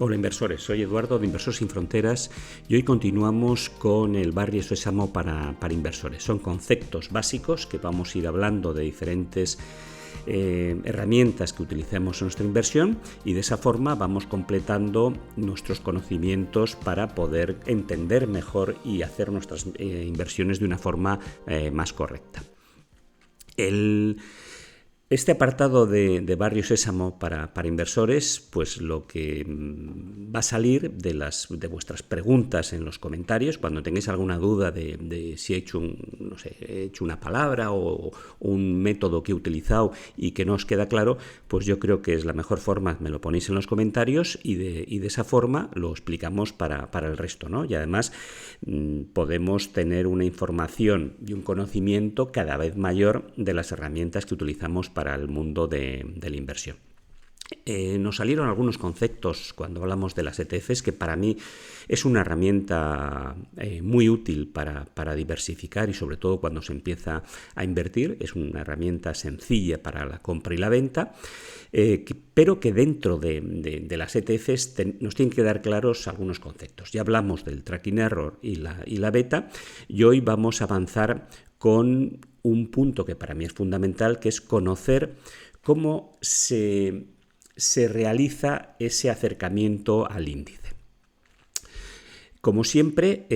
Hola inversores, soy Eduardo de Inversores Sin Fronteras y hoy continuamos con el Barrio Sésamo para inversores. Son conceptos básicos que vamos a ir hablando de diferentes herramientas que utilizamos en nuestra inversión y de esa forma vamos completando nuestros conocimientos para poder entender mejor y hacer nuestras inversiones de una forma más correcta. Este apartado de Barrio Sésamo para inversores, pues lo que va a salir de vuestras preguntas en los comentarios, cuando tengáis alguna duda de si he hecho una palabra o un método que he utilizado y que no os queda claro, pues yo creo que es la mejor forma, me lo ponéis en los comentarios y de esa forma lo explicamos para el resto, ¿no? Y además podemos tener una información y un conocimiento cada vez mayor de las herramientas que utilizamos para el mundo de la inversión. Nos salieron algunos conceptos cuando hablamos de las ETFs que para mí es una herramienta muy útil para diversificar y sobre todo cuando se empieza a invertir. Es una herramienta sencilla para la compra y la venta, pero que dentro de las ETFs nos tienen que dar claros algunos conceptos. Ya hablamos del tracking error y la beta y hoy vamos a avanzar con un punto que para mí es fundamental, que es conocer cómo se realiza ese acercamiento al índice. Como siempre,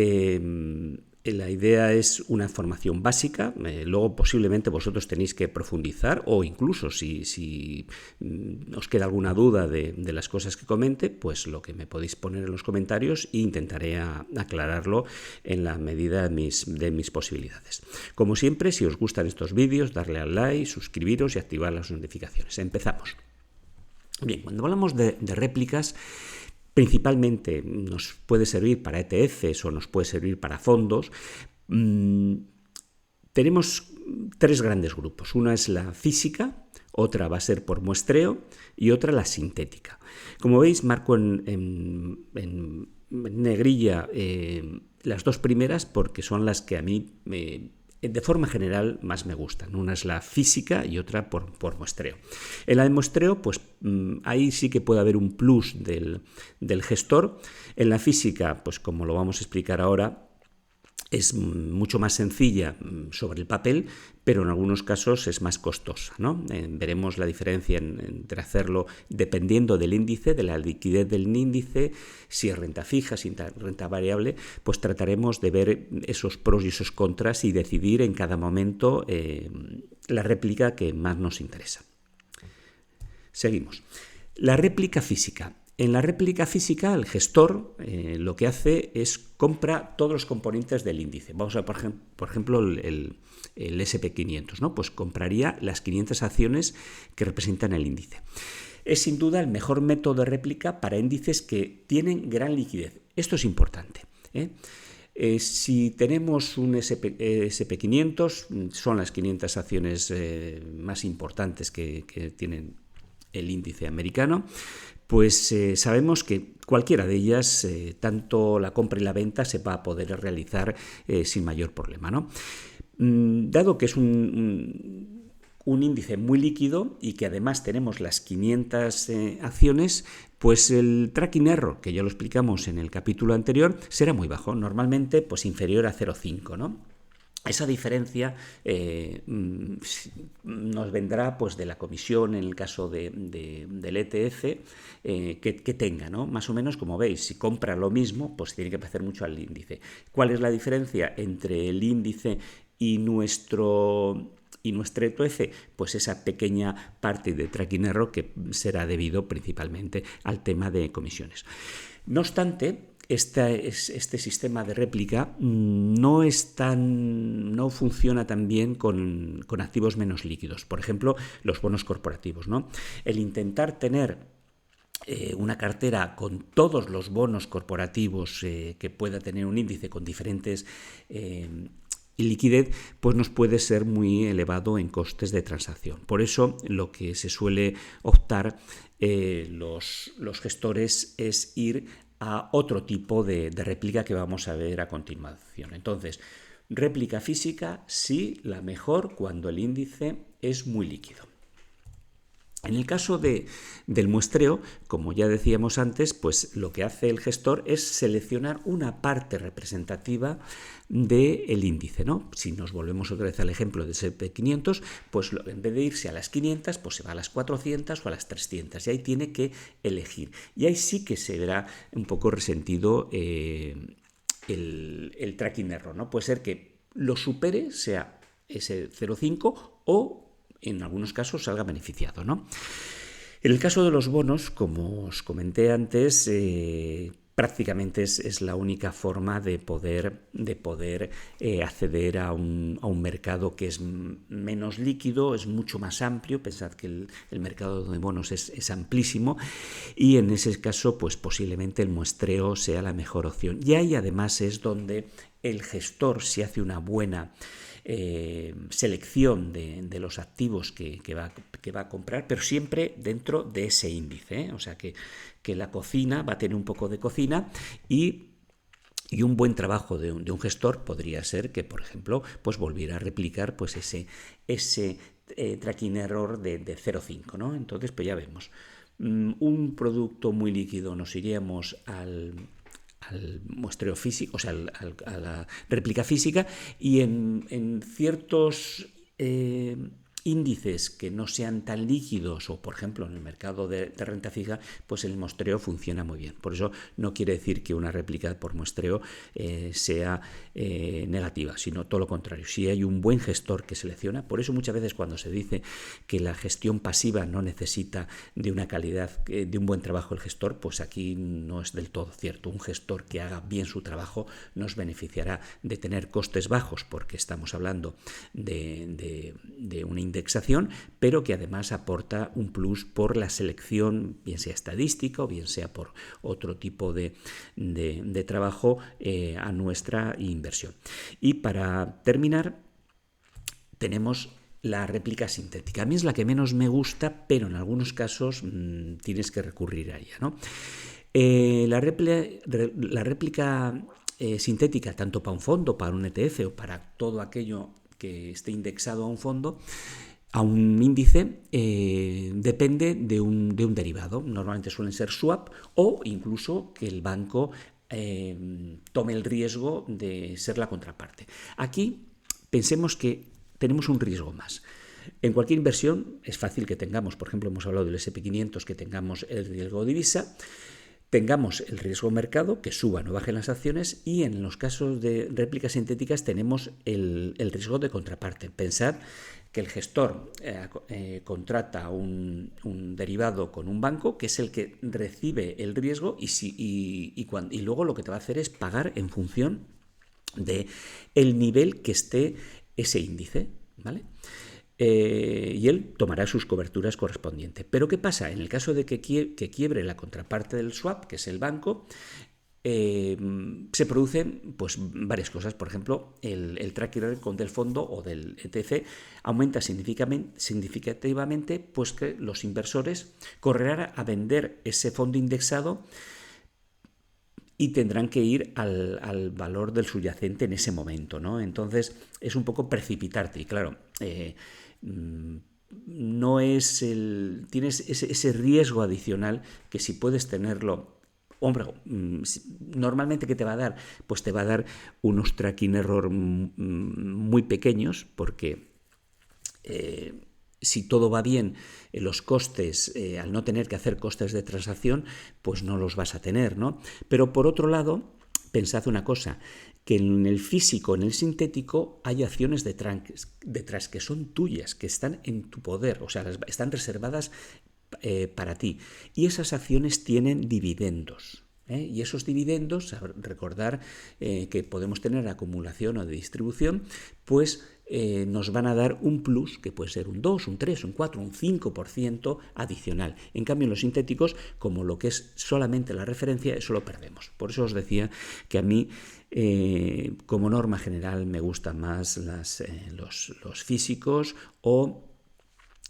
la idea es una formación básica, luego posiblemente vosotros tenéis que profundizar o incluso si os queda alguna duda de las cosas que comente, pues lo que me podéis poner en los comentarios e intentaré aclararlo en la medida de mis posibilidades. Como siempre, si os gustan estos vídeos, darle al like, suscribiros y activar las notificaciones. Empezamos. Bien, cuando hablamos de réplicas, principalmente nos puede servir para ETFs o nos puede servir para fondos. Tenemos tres grandes grupos. Una es la física, otra va a ser por muestreo y otra la sintética. Como veis, marco en negrilla las dos primeras porque son las que a mí de forma general más me gustan. Una es la física y otra por muestreo. En la de muestreo, pues ahí sí que puede haber un plus del gestor. En la física, pues como lo vamos a explicar ahora, es mucho más sencilla sobre el papel, pero en algunos casos es más costosa, ¿no? Veremos la diferencia entre hacerlo dependiendo del índice, de la liquidez del índice, si es renta fija, si es renta variable, pues trataremos de ver esos pros y esos contras y decidir en cada momento la réplica que más nos interesa. Seguimos. La réplica física. En la réplica física, el gestor lo que hace es compra todos los componentes del índice. Vamos a ver, por ejemplo, el SP500, ¿no? Pues compraría las 500 acciones que representan el índice. Es sin duda el mejor método de réplica para índices que tienen gran liquidez. Esto es importante, si tenemos un SP500, son las 500 acciones más importantes que tienen el índice americano, pues sabemos que cualquiera de ellas, tanto la compra y la venta, se va a poder realizar sin mayor problema, ¿no? Dado que es un índice muy líquido y que además tenemos las 500 acciones, pues el tracking error, que ya lo explicamos en el capítulo anterior, será muy bajo, normalmente pues inferior a 0,5, ¿no? Esa diferencia nos vendrá pues de la comisión en el caso del ETF que tenga, ¿no? Más o menos, como veis, si compra lo mismo, pues tiene que parecer mucho al índice. ¿Cuál es la diferencia entre el índice y nuestro ETF? Pues esa pequeña parte de tracking error que será debido principalmente al tema de comisiones. No obstante, este sistema de réplica no funciona tan bien con activos menos líquidos. Por ejemplo, los bonos corporativos, ¿no? El intentar tener una cartera con todos los bonos corporativos que pueda tener un índice con diferentes liquidez, pues nos puede ser muy elevado en costes de transacción. Por eso lo que se suele optar los gestores es ir a otro tipo de réplica que vamos a ver a continuación. Entonces, réplica física, sí, la mejor cuando el índice es muy líquido. En el caso del muestreo, como ya decíamos antes, pues lo que hace el gestor es seleccionar una parte representativa del índice, ¿no? Si nos volvemos otra vez al ejemplo del SP500, pues en vez de irse a las 500, pues se va a las 400 o a las 300, y ahí tiene que elegir. Y ahí sí que se verá un poco resentido el tracking error, ¿no? Puede ser que lo supere, sea ese 0,5, o en algunos casos salga beneficiado, ¿no? En el caso de los bonos, como os comenté antes, prácticamente es la única forma de poder acceder a un mercado que es menos líquido, es mucho más amplio. Pensad que el mercado de bonos es amplísimo, y en ese caso pues posiblemente el muestreo sea la mejor opción. Y ahí además es donde el gestor, si hace una buena selección de los activos que va a comprar, pero siempre dentro de ese índice, ¿eh? O sea que la cocina va a tener un poco de cocina, y un buen trabajo de un gestor podría ser que, por ejemplo, pues volviera a replicar pues ese tracking error de 0,5, ¿no? Entonces, pues ya vemos. Un producto muy líquido, nos iríamos al muestreo físico, o sea, a la réplica física, y en ciertos índices que no sean tan líquidos, o por ejemplo en el mercado de renta fija, pues el muestreo funciona muy bien. Por eso no quiere decir que una réplica por muestreo sea negativa, sino todo lo contrario. Si hay un buen gestor que selecciona, por eso muchas veces cuando se dice que la gestión pasiva no necesita de una calidad, de un buen trabajo el gestor, pues aquí no es del todo cierto. Un gestor que haga bien su trabajo nos beneficiará de tener costes bajos, porque estamos hablando de una indexación, pero que además aporta un plus por la selección, bien sea estadística o bien sea por otro tipo de trabajo a nuestra inversión. Y para terminar, tenemos la réplica sintética. A mí es la que menos me gusta, pero en algunos casos tienes que recurrir a ella, ¿no? La réplica sintética, tanto para un fondo, para un ETF o para todo aquello que esté indexado a un fondo, a un índice, depende de un derivado. Normalmente suelen ser swap, o incluso que el banco tome el riesgo de ser la contraparte. Aquí pensemos que tenemos un riesgo más. En cualquier inversión es fácil que tengamos, por ejemplo, hemos hablado del SP500, que tengamos el riesgo divisa, tengamos el riesgo mercado, que suban o bajen las acciones, y en los casos de réplicas sintéticas tenemos el riesgo de contraparte. Pensad que el gestor contrata un derivado con un banco, que es el que recibe el riesgo, y luego lo que te va a hacer es pagar en función de el nivel que esté ese índice, ¿vale? Y él tomará sus coberturas correspondientes. Pero ¿qué pasa? En el caso de que quiebre la contraparte del swap, que es el banco, se producen pues varias cosas. Por ejemplo, el track record del fondo o del ETF aumenta significativamente, pues que los inversores correrán a vender ese fondo indexado y tendrán que ir al valor del subyacente en ese momento, ¿no? Entonces es un poco precipitarte, y claro, no es tienes ese riesgo adicional que si puedes tenerlo. Hombre, normalmente ¿qué te va a dar? Pues te va a dar unos tracking error muy pequeños, porque si todo va bien, los costes, al no tener que hacer costes de transacción, pues no los vas a tener, ¿no? Pero por otro lado, pensad una cosa, que en el físico, en el sintético, hay acciones detrás que son tuyas, que están en tu poder, o sea, están reservadas para ti. Y esas acciones tienen dividendos. Y esos dividendos, recordar que podemos tener acumulación o de distribución, pues nos van a dar un plus, que puede ser un 2, un 3, un 4, un 5% adicional. En cambio, en los sintéticos, como lo que es solamente la referencia, eso lo perdemos. Por eso os decía que a mí, como norma general, me gustan más los físicos, o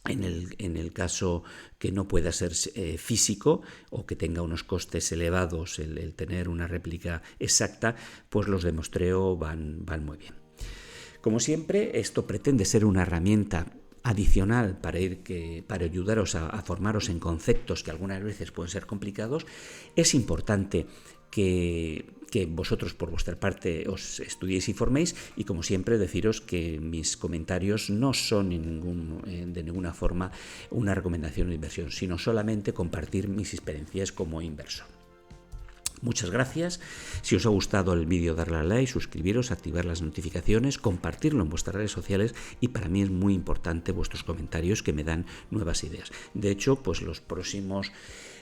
en el caso que no pueda ser físico o que tenga unos costes elevados el tener una réplica exacta, pues los de muestreo van muy bien. Como siempre, esto pretende ser una herramienta adicional para ayudaros a formaros en conceptos que algunas veces pueden ser complicados, es importante que vosotros por vuestra parte os estudiéis y forméis, y como siempre deciros que mis comentarios no son de ninguna forma una recomendación de inversión, sino solamente compartir mis experiencias como inversor. Muchas gracias. Si os ha gustado el vídeo, darle a like, suscribiros, activar las notificaciones, compartirlo en vuestras redes sociales, y para mí es muy importante vuestros comentarios que me dan nuevas ideas. De hecho, pues los próximos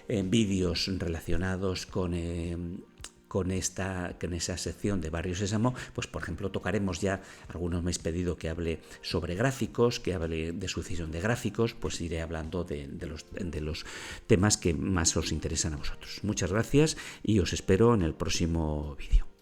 vídeos relacionados con esa sección de Barrio Sésamo, pues por ejemplo tocaremos ya, algunos me habéis pedido que hable sobre gráficos, que hable de sucesión de gráficos, pues iré hablando de los temas que más os interesan a vosotros. Muchas gracias y os espero en el próximo vídeo.